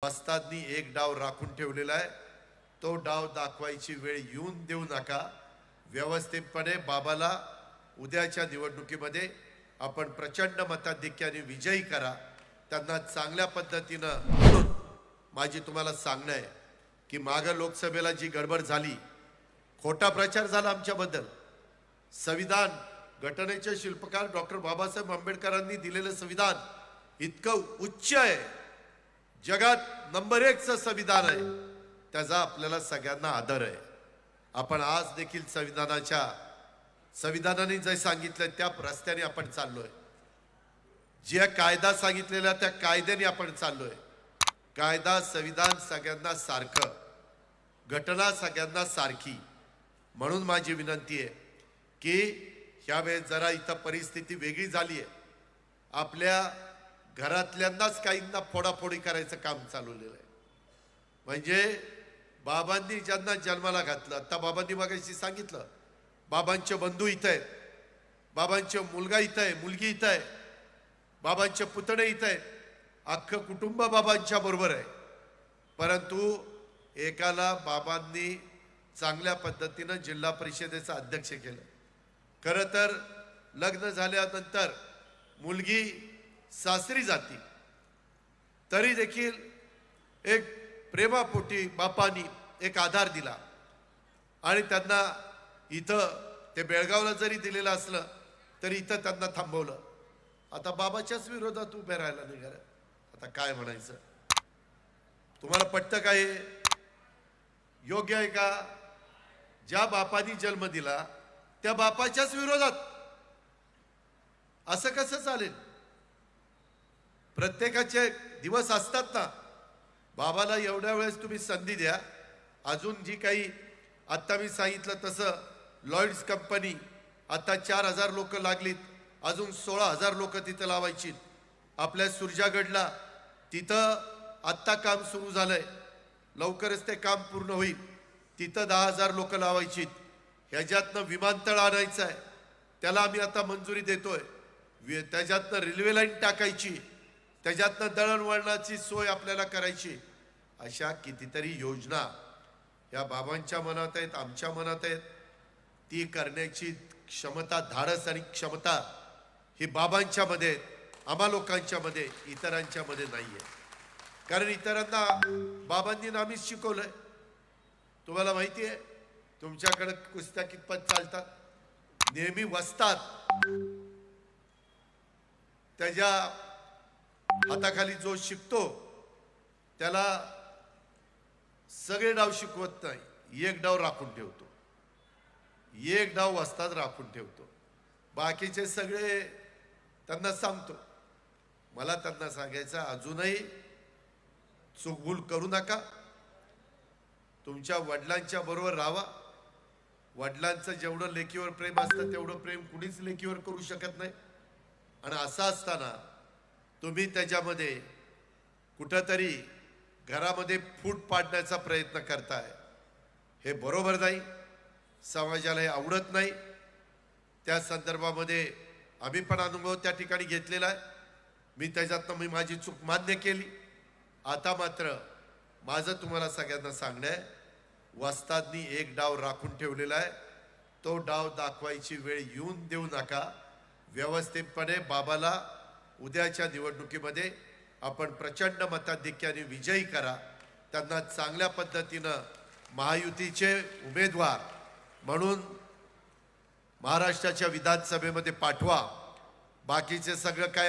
वस्तादनी एक डाव राखून ठेवलेला आहे। तो डाव दाखवायची वेळ येऊन देऊ नका। व्यवस्थितपणे बाबाला उद्याच्या निवडणुकीमध्ये आपण प्रचंड मताधिक्याने विजयी करा। त्यांना चांगल्या पद्धतीने माझी तुम्हाला सांगणं आहे की मागे लोकसभेला जी गडबड झाली, खोटा प्रचार झाला आमच्याबद्दल। संविधान घटनेचे शिल्पकार डॉक्टर बाबासाहेब आंबेडकरांनी दिलेलं संविधान इतकं उच्च आहे, जगात नंबर 1 चं संविधान आहे। त्याचा आपल्याला सगळ्यांना आदर आहे। आपण आज देखील संविधानाने जे सांगितलं त्या रस्त्याने आपण चाललोय। जे कायदा सांगितलेला त्या कायद्याने आपण चाललोय। कायदा संविधान सगळ्यांना सारखं, घटना सगळ्यांना सारखी। म्हणून माझी विनंती आहे की यावेळेस जरा इथं परिस्थिती वेगळी झाली आहे। आपल्या घरातल्यांनाच काहींना फोडाफोडी करायचं काम चालवलेलं आहे। म्हणजे बाबांनी ज्यांना जन्माला घातलं, आता बाबांनी मगाशी सांगितलं, बाबांचे बंधू इथं आहेत, बाबांचे मुलगा इथं आहे, मुलगी इथं आहे, बाबांचे पुतणे इथं आहेत, अख्खं कुटुंब बाबांच्या बरोबर आहे। परंतु एकाला बाबांनी चांगल्या पद्धतीने जिल्हा परिषदेचा अध्यक्ष केलं। खरं तर लग्न झाल्यानंतर मुलगी सासरी जाती, तरी देखील एक प्रेमापोटी बापानी एक आधार दिला आणि त्यांना इथं ते बेळगावला जरी दिलेलं असलं तरी इथं त्यांना थांबवलं। आता बाबाच्याच विरोधात उभे राहायला निघाले। आता काय म्हणायचं? तुम्हाला पटतं का? हे योग्य आहे का? ज्या बापानी जन्म दिला त्या बापाच्याच विरोधात असं कसं चालेल? प्रत्येकाचे दिवस असतात ना। बाबाला एवढ्या वेळेस तुम्ही संधी द्या। अजून जी काही आता मी सांगितलं तसं लॉयड्स कंपनी आता 4000 लोक लागलीत, अजून 16000 लोक तिथं लावायची। आपल्या सुरजागडला तिथं आत्ता काम सुरू झालंय, लवकरच ते काम पूर्ण होईल। तिथं 10000 लोक लावायची। ह्याच्यातनं विमानतळ आणायचं आहे, त्याला आम्ही आता मंजुरी देतोय। त्याच्यातनं रेल्वे लाईन टाकायची, त्याच्यातनं दळणवळणाची सोय आपल्याला करायची। अशा कितीतरी योजना या बाबांच्या मनात आहेत, आमच्या मनात आहेत। ती करण्याची क्षमता, धाडस आणि क्षमता ही बाबांच्या मध्ये, आम्हा लोकांच्या मध्ये, इतरांच्या मध्ये नाहीये। कारण इतरांना बाबांनी नामीच शिकवलंय। तुम्हाला माहिती आहे तुमच्याकडे कुस्त्या कितपत चालतात? नेहमी वस्तात त्याच्या हाताखाली जो शिकतो त्याला सगळे डाव शिकवत नाही, एक डाव राखून ठेवतो, एक डाव वस्ताद राखून ठेवतो। बाकीचे सगळे त्यांना सांगतो। मला त्यांना सांगायचं, अजूनही चूकभूल करू नका। तुमच्या वडिलांच्या बरोबर राहा। वडिलांचं जेवढं लेकीवर प्रेम असतं तेवढं प्रेम कुणीच लेकीवर करू शकत नाही। आणि असं असताना तुम्ही त्याच्यामध्ये कुठंतरी घरामध्ये फूट पाडण्याचा प्रयत्न करताय, हे बरोबर नाही। समाजाला हे आवडत नाही। त्या संदर्भामध्ये आम्ही पण अनुभव त्या ठिकाणी घेतलेला आहे। मी त्याच्यातनं माझी चूक मान्य केली। आता मात्र माझं तुम्हाला सगळ्यांना सांगणं आहे, वस्तादनी एक डाव राखून ठेवलेला आहे। तो डाव दाखवायची वेळ येऊन देऊ नका। व्यवस्थितपणे बाबाला उद्याच्या निवडणुकीमध्ये आपण प्रचंड मताधिक्याने विजयी करा। त्यांना चांगल्या पद्धतीनं महायुतीचे उमेदवार म्हणून महाराष्ट्राच्या विधानसभेमध्ये पाठवा। बाकीचे सगळं काय